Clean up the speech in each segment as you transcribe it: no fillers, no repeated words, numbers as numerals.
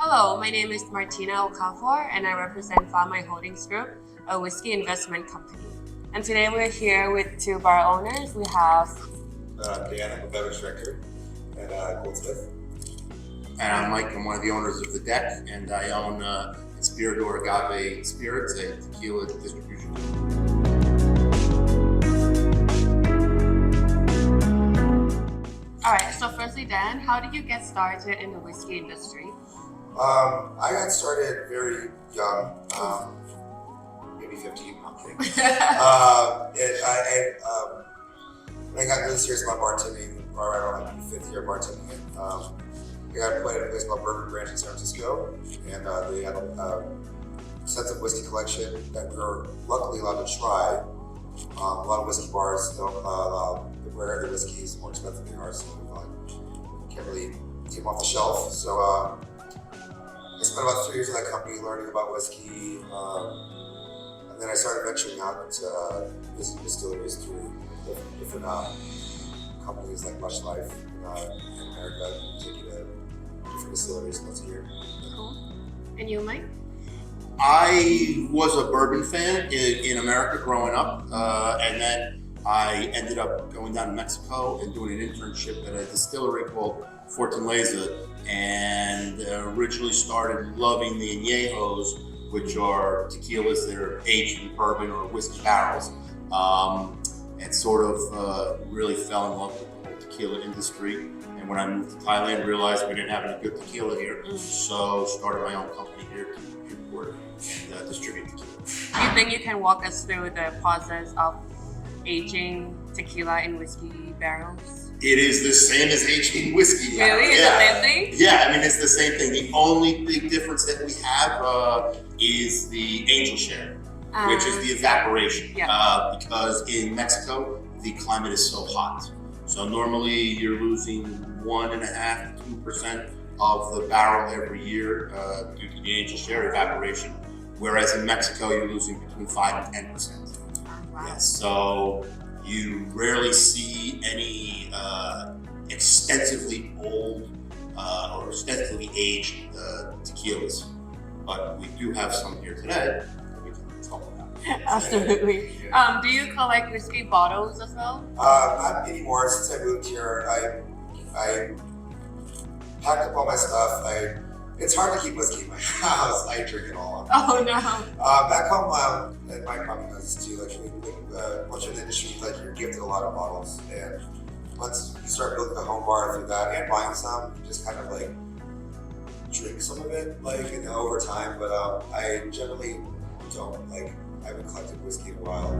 Hello, my name is Martina Okafor and I represent Farmer Holdings Group, a whiskey investment company. And today we're here with two bar owners. We have Dan, I'm a beverage director at Goldsmith. And I'm Mike, I'm one of the owners of The Deck, and I own Inspirador Agave Spirits, a tequila distribution. All right, so firstly, Dan, how did you get started in the whiskey industry? I got started very young, maybe 15, I'm kidding. When I got really serious about bartending, right around my 5th year bartending, I got played at a place called Beverage in San Francisco, and they had a extensive whiskey collection that we were luckily allowed to try. A lot of whiskey bars don't allow rare the whiskeys more expensive than ours, so can't really take them off the shelf. So I spent about 3 years in that company learning about whiskey, and then I started venturing out into whiskey distilleries through different companies like Much Life in America, taking different distilleries once a year. Cool. And you, Mike? I was a bourbon fan in America growing up, and then I ended up going down to Mexico and doing an internship at a distillery called Fortaleza, and originally started loving the añejos, which are tequilas that are aged in bourbon or whiskey barrels, and sort of really fell in love with the whole tequila industry. And when I moved to Thailand, realized we didn't have any good tequila here, so started my own company here to import and distribute tequila. Do you think you can walk us through the process of aging tequila in whiskey barrels? It is the same as aging whiskey. Really? Is it the same thing? Yeah, I mean, it's the same thing. The only big difference that we have is the angel share, which is the evaporation. Yeah. Because in Mexico, the climate is so hot. So normally you're losing 1.5% to 2% of the barrel every year due to the angel share evaporation. Whereas in Mexico, you're losing between 5 and 10%. Wow. Yeah, so you rarely see any extensively old or extensively aged tequilas, but we do have some here today that we can talk about. Absolutely. Do you collect whiskey bottles as well? Not anymore. Since I moved here, I packed up all my stuff. It's hard to keep whiskey in my house. I drink it all. Oh no. Back home, and Mike probably knows this too. Once you're in the industry, you're gifted a lot of bottles, and once you start building a home bar through that and buying some, you just kind of drink some of it over time. But I generally don't. I haven't collected whiskey in a while.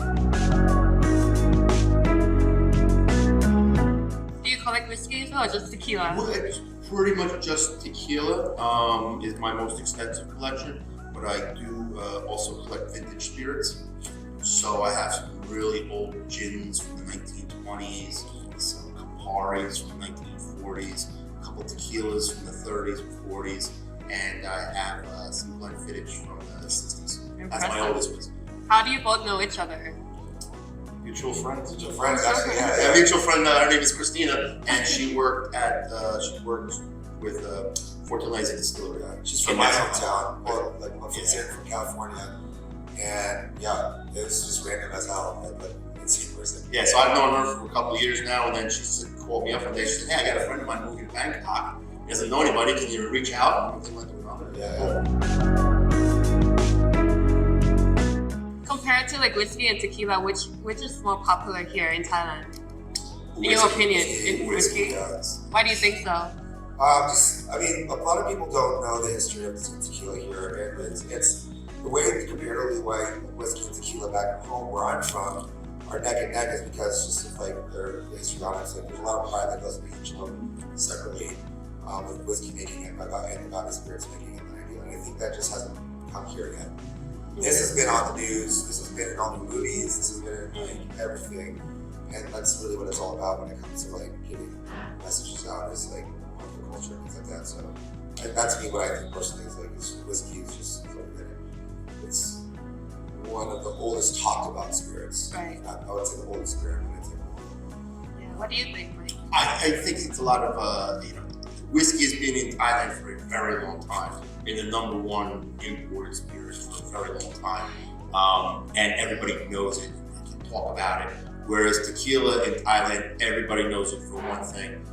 Do you collect whiskey as well, or just tequila? Well, it's pretty much just tequila is my most extensive collection, but I do also collect vintage spirits. So I have some really old gins from the 1920s, some Camparis from the 1940s, a couple tequilas from the 30s and 40s, and I have some Glenfiddich from the 60s. Impressive. That's my oldest whiskey. How do you both know each other? Mutual friends. Mutual friends, actually, yeah. A mutual friend, her name is Christina, and she worked with Fortaleza Distillery. She's from my hometown, from California, and yeah, it was just random as hell. Insane person. Yeah, so I've known her for a couple of years now, and then she called me up one day. She said, "Hey, I got a friend of mine moving to Bangkok. He doesn't know anybody. Can you reach out?" And everything went through. Yeah. Compared to whiskey and tequila, which is more popular here in Thailand? In your opinion, in whiskey? Why do you think so? A lot of people don't know the history of tequila here, and it's the way comparatively why whiskey and tequila back home where I'm from are neck and neck is because just their history on it. There's a lot of pride that goes into each of them separately, with whiskey making and agave spirits making it, and I think that just hasn't come here yet. This has been on the news, this has been in all the movies, this has been in everything, and that's really what it's all about when it comes to getting messages out, is the culture and things like that. So, and that's me what I think personally is whiskey is just it's one of the oldest talked about spirits. Right. I would say the oldest spirit. Yeah. What do you think, Mike? I think it's a lot of whiskey has been in Thailand for a very long time. Been the #1 imported spirits for a very long time. And everybody knows it, they can talk about it. Whereas tequila in Thailand, everybody knows it for one thing.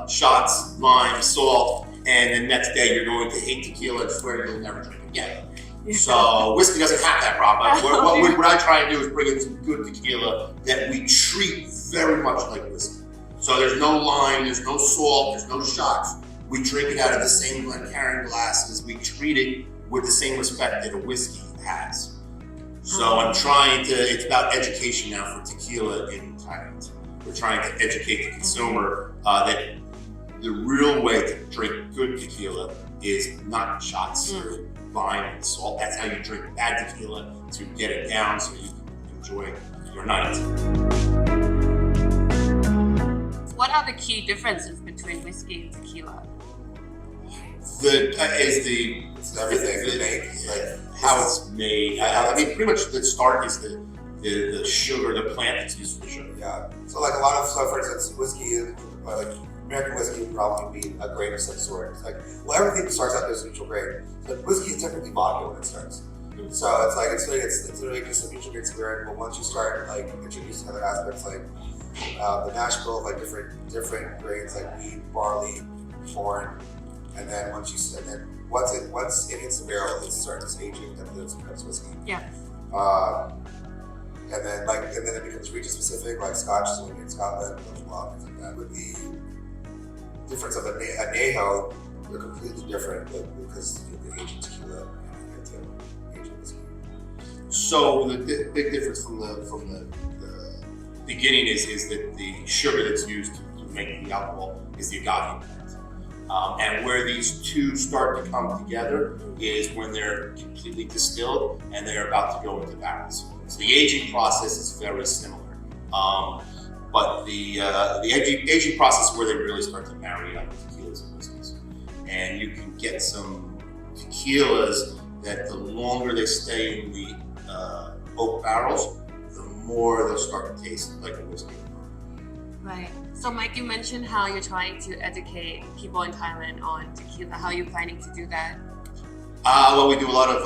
Shots, lime, salt, and the next day you're going to hate tequila and swear you'll never drink again. So whiskey doesn't have that problem. What I try and do is bring in some good tequila that we treat very much like whiskey. So there's no lime, there's no salt, there's no shots. We drink it out of the same Glencairn glasses. We treat it with the same respect that a whiskey has. So I'm trying to, it's about education now for tequila in Thailand. We're trying to educate the consumer that the real way to drink good tequila is not shots or lime and salt. That's how you drink bad tequila, to get it down so you can enjoy your night. What are the key differences between whiskey and tequila? It's everything. Like how it's made. I mean, pretty much the start is the sugar, the plant that's used for sugar. Yeah. So like a lot of stuff, for instance, whiskey, like American whiskey would probably be a grain of some sort. It's like, well, everything starts out as neutral grain. So whiskey is technically vodka when it starts. So it's like it's literally just a neutral grain spirit. But once you start like introducing other aspects like the mash bill of like different grains like wheat, barley, corn, and then once it hits the barrel, it starts aging and then it becomes whiskey. Yeah. And then it becomes region specific, like Scotch is only in Scotland, things like that. With the difference of añejo, they're completely different because the aging tequila and the aging whiskey. So the big difference from the beginning is that the sugar that's used to make the alcohol is the agave plant. And where these two start to come together is when they're completely distilled and they're about to go into barrels. So the aging process is very similar. But the aging process is where they really start to marry up tequilas and whiskeys. And you can get some tequilas that the longer they stay in the oak barrels, the more they'll start to taste like a whiskey. Right. So Mike, you mentioned how you're trying to educate people in Thailand on tequila. How are you planning to do that? Well, we do a lot of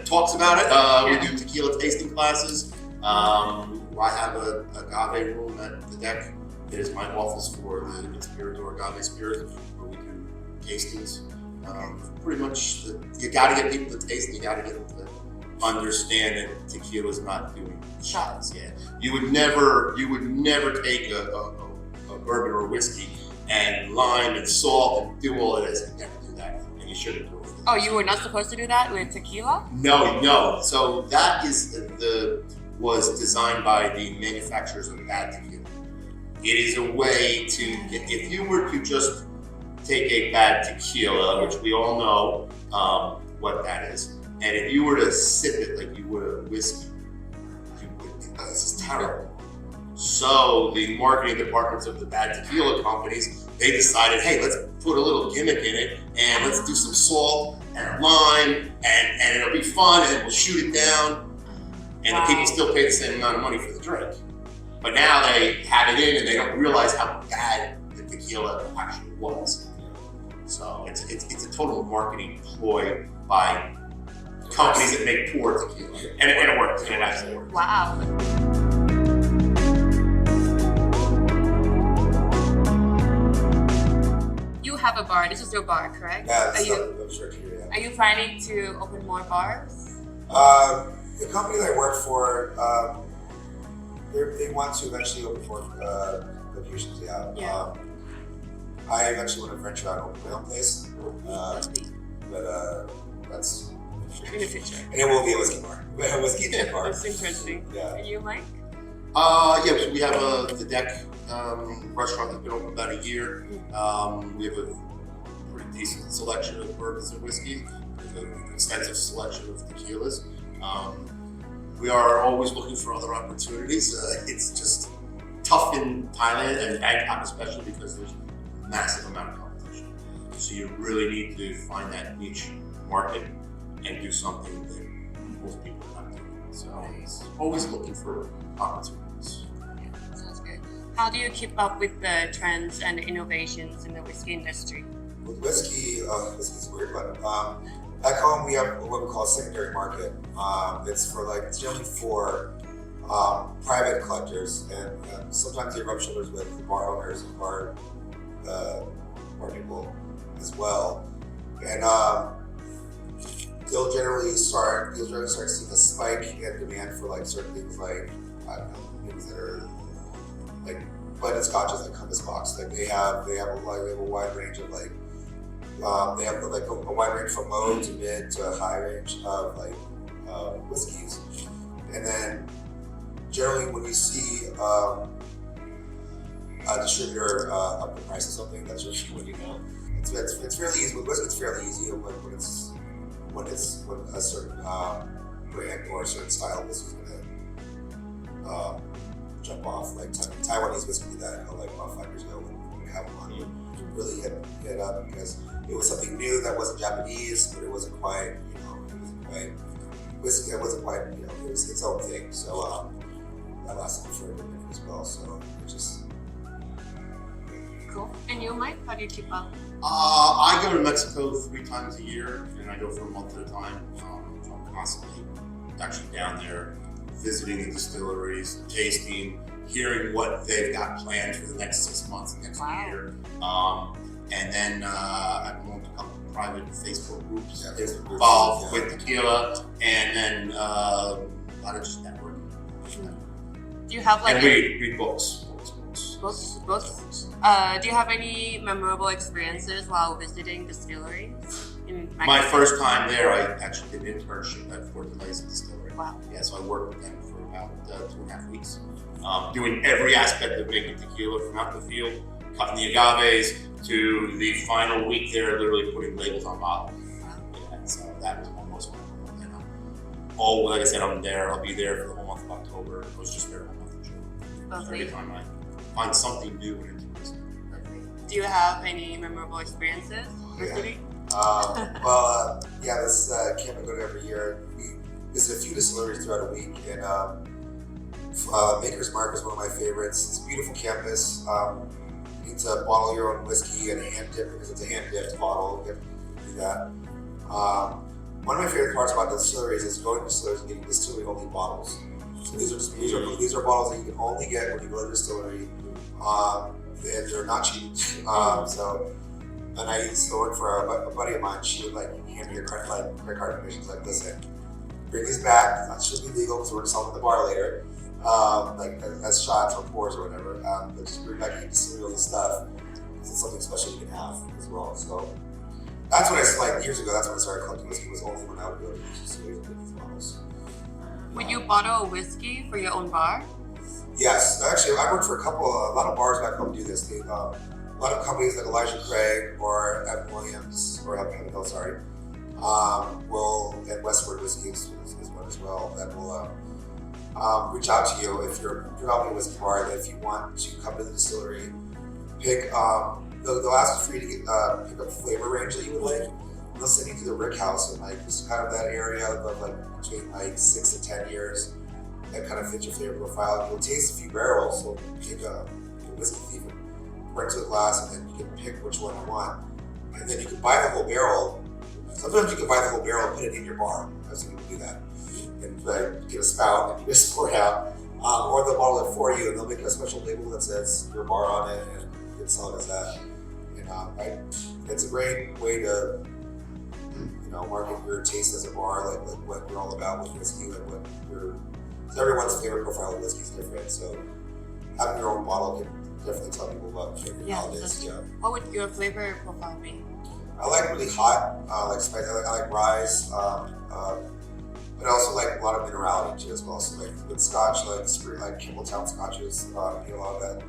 talks about it. We do tequila tasting classes. I have an agave room at the deck. It is my office for the Inspirador Agave Spirits, where we do tastings. Pretty much, you got to get people to taste, and you got to get them to understand that tequila is not doing shots. Yeah, you would never take a bourbon or a whiskey and lime and salt and do all of this. You never do that, and you shouldn't do it. Oh, you were not supposed to do that with tequila? No. So that was designed by the manufacturers of bad tequila. It is a way to get, if you were to just take a bad tequila, which we all know what that is, and if you were to sip it like you would a whiskey, this is terrible. So the marketing departments of the bad tequila companies, they decided, hey, let's put a little gimmick in it and let's do some salt and lime and it'll be fun and we'll shoot it down. And the people still pay the same amount of money for the drink. But now they have it in and they don't realize how bad the tequila actually was. So it's a total marketing ploy by companies that make poor tequila. And it works, and it actually works. Wow. You have a bar. This is your bar, correct? Yeah, sure here, yeah. Are you planning to open more bars? The company that I work for, they want to eventually open more locations, yeah. I eventually want to venture out and open my own place. But that's in the future. And it will be a whiskey bar. A whiskey and bar. That's interesting. Yeah. And you, Mike? Yeah, so we have the deck restaurant that's been open about a year. We have a pretty decent selection of bourbons and whiskeys. We have an extensive selection of tequilas. We are always looking for other opportunities. It's just tough in Thailand and Bangkok especially because there's a massive amount of competition. So you really need to find that niche market and do something that most people are not doing. So it's always looking for opportunities. Sounds good. How do you keep up with the trends and the innovations in the whiskey industry? with whiskey, whiskey's a weird one. Back home, we have what we call a secondary market. It's generally for private collectors, and sometimes they rub shoulders with bar owners and bar people as well. And you'll generally start seeing a spike in demand for like certain things like I don't know, things that are like blended scotches like Compass Box. Like they have a wide range of like they have like a wide range from low to mid to high range of like whiskeys. And then generally when you see a distributor up the price of something, that's usually when you know. It's fairly easy with whiskey. It's fairly easy when a certain brand or a certain style of whiskey is gonna jump off. Like Taiwanese whiskey did that, like about 5 years ago when we have one really hit up because it was something new that wasn't Japanese, but it wasn't quite, whiskey. It wasn't quite, it was its own thing. So that lasted for a minute as well. So it just. Cool. And you, Mike? How do you keep up? I go to Mexico 3 times a year, and I go for a month at a time. So I'm constantly actually down there, visiting the distilleries, tasting, hearing what they've got planned for the next 6 months, next year. And then I'm going to a couple of private Facebook groups involved with tequila, and then a lot of just networking. Do you have like and read books. Books? Do you have any memorable experiences while visiting distilleries in Mexico? My first time there, I actually did an internship at Fort Lazy Distillery. Wow. Yeah, so I worked with them for about 2.5 weeks, doing every aspect of making tequila from out in the field, cutting the agaves, to the final week there, literally putting labels on bottles. Wow. Yeah, so that was my most memorable. And, like I said, I'll be there for the whole month of October. I was just there the whole month of June. Lovely. Every time I find something new and interesting. Do you have any memorable experiences visiting? This camp I go to every year. We visit a few distilleries throughout a week, and Maker's Mark is one of my favorites. It's a beautiful campus. You need to bottle your own whiskey and hand dip because it's a hand dipped bottle. You have to do that. One of my favorite parts about the distilleries is going to distilleries and getting distillery only bottles. So these are bottles that you can only get when you go to the distillery. And they're not cheap. And I used to work for a buddy of mine. She would like hand me a credit card information. She's like, listen, bring these back. That should be legal because we're gonna sell them at the bar later, as shots or pours or whatever. But just bring back all this stuff. It's something special you can have as well. So that's when years ago. That's when I started collecting whiskey. Was only when I would go to these distilleries and get these bottles. Would you bottle a whiskey for your own bar? Yes, actually, I worked for a lot of bars back home do this. A lot of companies like Elijah Craig or Evan Williams, or Heaven Hill, sorry, and Westward Whiskey is one as well, that will reach out to you if you're developing a whiskey bar, that if you want to come to the distillery, they'll ask for you to pick up a flavor range that you would like. They'll send you to the Rick House, and this is kind of that area of between 6 to 10 years. That kind of fits your flavor profile. You'll taste a few barrels, so take a whiskey thief and pour it to a glass, and then you can pick which one you want. And then you can buy the whole barrel. Sometimes you can buy the whole barrel and put it in your bar. I've seen people do that. And get a spout and you just pour it out. Or they'll bottle it for you, and they'll make a special label that says your bar on it, and you can sell it as that. And it's a great way to market your taste as a bar, like what you're all about with whiskey, everyone's favorite profile of whiskey is different, so having your own bottle can definitely tell people about how it is. Yeah. What would your flavor profile be? I like really hot, like spicy. I like rye, but I also like a lot of minerality too as well. So with Scotch, like Campbelltown scotches, you get a lot of that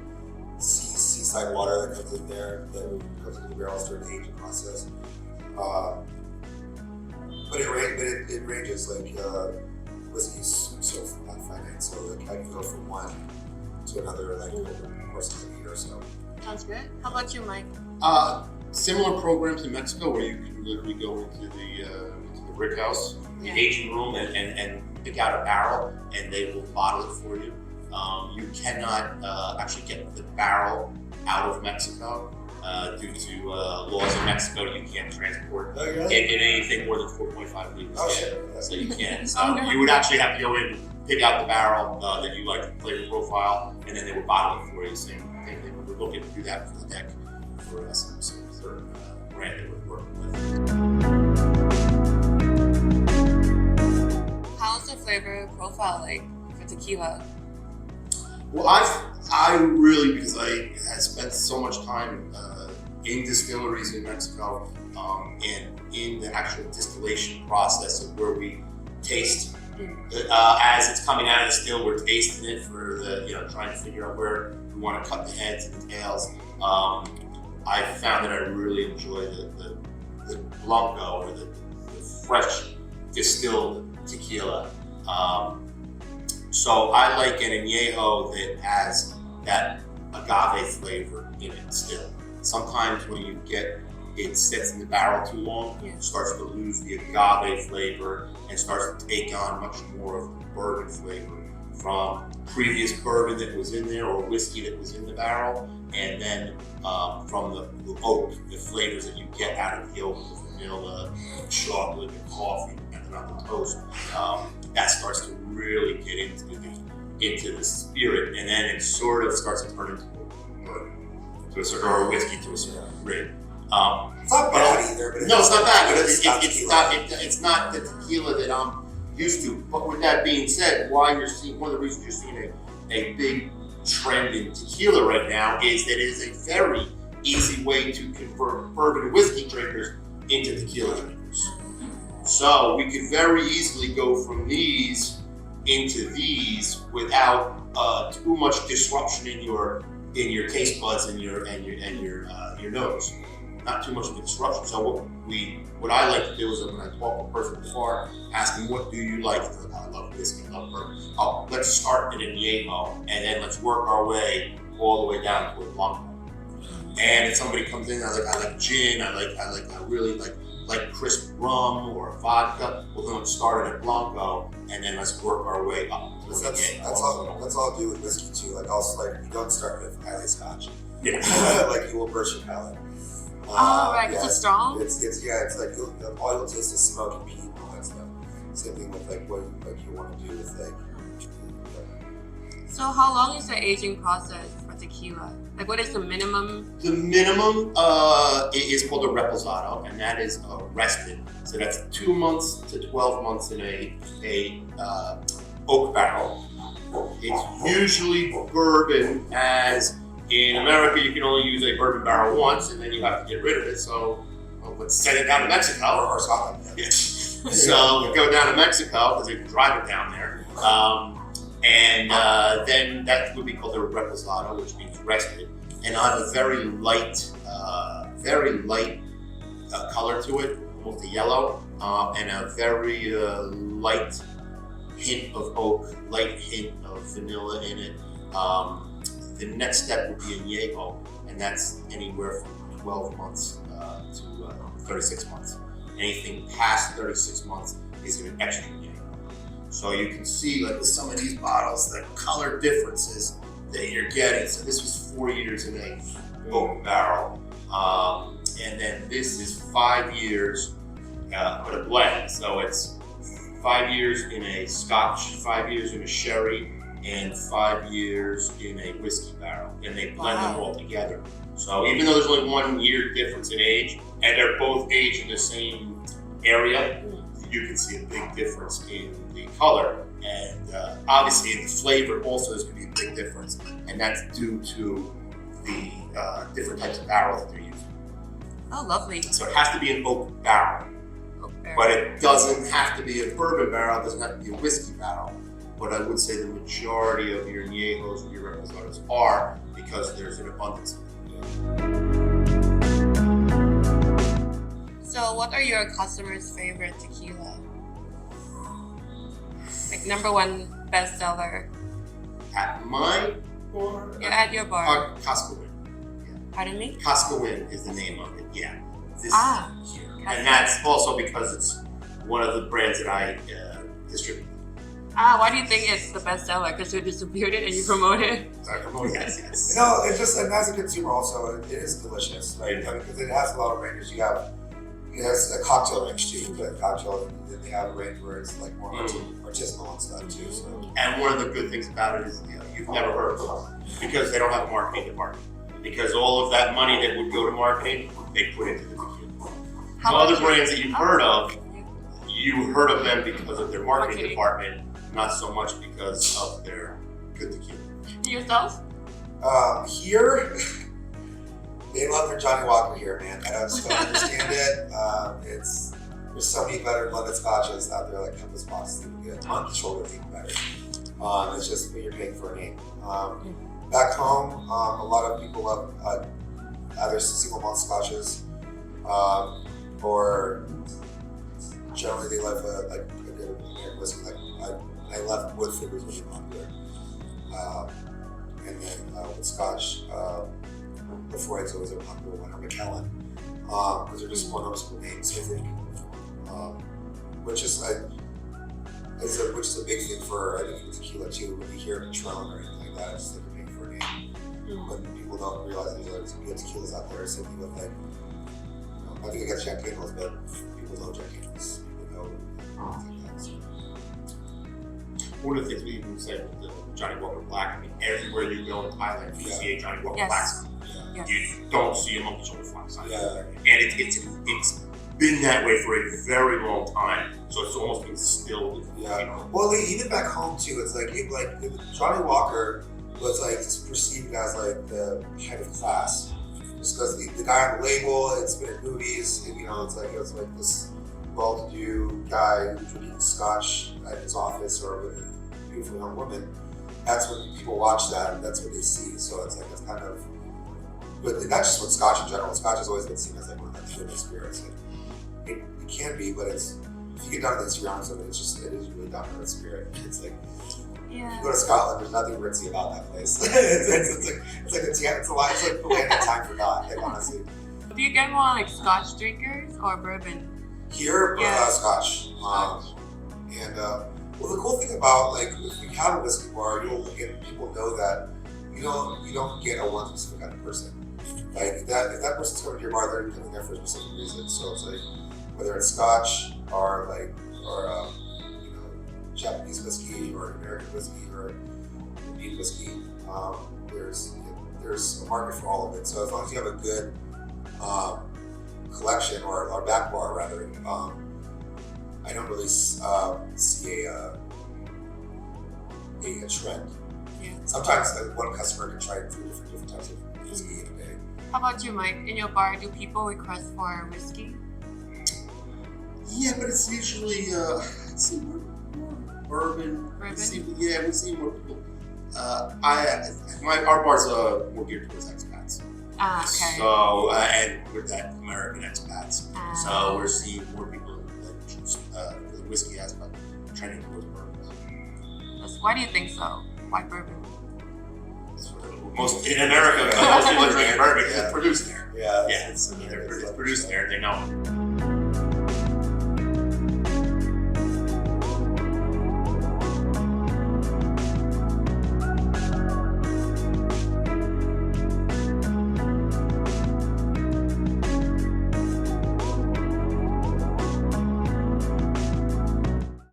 seaside water that comes in there, that goes into the barrels during the aging process. But it ranges whiskey's sort of not finite, so I can go from one to another over the course of a year or so. Sounds good. How about you, Mike? Similar programs in Mexico where you can literally go into the Rick House, the aging room, and pick out a barrel, and they will bottle it for you. You cannot actually get the barrel out of Mexico. due to laws in Mexico. You can't transport Oh, really? in anything more than 4.5 liters. Oh, shit. So you can't. So Oh, no. you would actually have to go in, pick out the barrel that you like, the flavor profile, and then they would bottle it for you. Same thing. They were looking to do that for the deck for some third brand they were working with. How's the flavor profile like for tequila? Well, I really, because I have spent so much time in distilleries in Mexico and in the actual distillation process of where we taste as it's coming out of the still, we're tasting it for the, trying to figure out where we want to cut the heads and the tails. I found that I really enjoy the Blanco or the fresh distilled tequila. So I like an añejo that has that agave flavor in it still. Sometimes when you get it sits in the barrel too long, it starts to lose the agave flavor and starts to take on much more of the bourbon flavor from previous bourbon that was in there or whiskey that was in the barrel, and then from the oak, the flavors that you get out of the oak, the vanilla, chocolate, and coffee, and on the toast. That starts to really get into the spirit, and then it sort of starts to turn into a bourbon, or a whiskey to a certain degree. It's not bad either. But No, it's not bad. But It's not the tequila that I'm used to. But with that being said, one of the reasons you're seeing a big trend in tequila right now is that it is a very easy way to convert bourbon and whiskey drinkers into tequila drinkers. So we could very easily go from these into these without too much disruption in your taste buds and your nose. Not too much of a disruption. So what I like to do is when I talk to a person before, ask them, what do you like? Like, I love whiskey, I love bourbon. Oh, let's start at an añejo and then let's work our way all the way down to a Blanco. And if somebody comes in, I like gin, I really like crisp rum or vodka, we're going to start at a Blanco and then let's work our way up to an añejo. That's all I do with whiskey too. Like also, like you don't start with highly scotch. Yeah. Like you will burst your palate. Right, because it's strong? It's like all you'll taste is smoke and peat and all that stuff. Same thing with like what you want to do with like. So how long is the aging process for tequila? Like what is the minimum? The minimum is called a reposado, and that is rested. So that's 2 months to 12 months in a oak barrel. It's usually bourbon, as in America you can only use a bourbon barrel once and then you have to get rid of it. So let's send it down to Mexico Or Scotland. Yeah. So we go down to Mexico because they can drive it down there. And then that would be called a reposado, which means rested. And I have a very light color to it, almost a yellow, and a very light hint of oak, light hint of vanilla in it. The next step would be añejo, and that's anywhere from 12 months to 36 months. Anything past 36 months is an extra añejo. So you can see, like with some of these bottles, the color differences that you're getting. So this was 4 years in a oak barrel, and then this is 5 years with a blend. So it's 5 years in a Scotch, 5 years in a sherry, and 5 years in a whiskey barrel, and they blend them all together. So even though there's only 1 year difference in age, and they're both aged in the same area, you can see a big difference in the color, and obviously in the flavor also there's going to be a big difference, and that's due to the different types of barrels that they're using. Oh, lovely. So it has to be an oak barrel, but it doesn't have to be a bourbon barrel, it doesn't have to be a whiskey barrel. But I would say the majority of your añejos and your reposados are, because there's an abundance of them. So what are your customers' favorite tequila? Like #1 bestseller. At my bar? Yeah, at your bar. Cascawin. Pardon me? Cascawin is the name of it, yeah. This here. And that's also because it's one of the brands that I distribute. Why do you think it's the best seller? Because you distribute it and you promote it? Yes. No, it's just, and as a consumer also, it is delicious, right? I mean, because it has a lot of ranges. It has a cocktail range too, but cocktail, then they have a range where it's like more artisanal and stuff too. So. And one of the good things about it is, you've never heard of them because they don't have a marketing department. Because all of that money that would go to marketing, they put into the tequila. So other brands that you've heard of, you heard of them because of their marketing department, not so much because of their good tequila. Yourself? Here, they love their Johnny Walker here, man. I just don't understand it. There's so many better blended scotches out there, like Compass Box, that you get. Monkey Shoulder is even better. It's just when you're paying for a name. Back home, a lot of people love either single malt scotches, or generally they love like a good American whiskey. Like I left Woodford was really popular, and then with Scotch, the Freud's always a popular one, or McKellen, because they're just more noticeable names, I think. Which is a big thing for I think tequila too. When you hear Patron or anything like that, it's just like you're paying for a name. But people don't realize there's other tequilas out there. Same thing with like, I think I got Jack Daniels, but people know Jack Daniels. People know things like that. So. One of the things we even said with the Johnny Walker Black, I mean, everywhere you go in Thailand, you see a Johnny Walker Black. Yes. You don't see a Monkey Shoulder Fly sign. Yeah. And it's been that way for a very long time, so it's almost been instilled. Yeah. Well, even back home too, it's like Johnny Walker was like perceived as like the head of class, just because the guy on the label, it's been in movies, and, it's like this well-to-do guy drinking scotch at his office or with a beautiful young woman. That's when people watch that, and that's what they see. So it's kind of, but not just with scotch in general. Scotch has always been seen as like one of the famous spirits. It can be, but if you get down to the Instagrams of it, it is really down to the spirit. It's like, if you go to Scotland, there's nothing ritzy about that place. it's like the land of time forgot, like, honestly. Do you get more like Scotch drinkers or bourbon? Here, Scotch. And well, the cool thing about like if you have a whiskey bar, people know that you don't get a one specific kind of person. Like if that person's coming to your bar, they're coming there for a specific reason. So it's like whether it's Scotch or Japanese whiskey or American whiskey or Indian whiskey, there's a market for all of it. So as long as you have a good collection or back bar rather, I don't really see a trend. Yeah. Sometimes one customer can try 3 different types of whiskey in a day. How about you, Mike? In your bar, do people request for whiskey? Yeah, but it's usually bourbon. We see more people. Our bar's more geared towards expats. Okay. So and with that American expats, so we're seeing more people choose the whiskey aspect, trending towards bourbons. Why do you think so? Why bourbon? Most in America, most people are drinking bourbon because it's produced there. Yeah. It's produced there. They know it.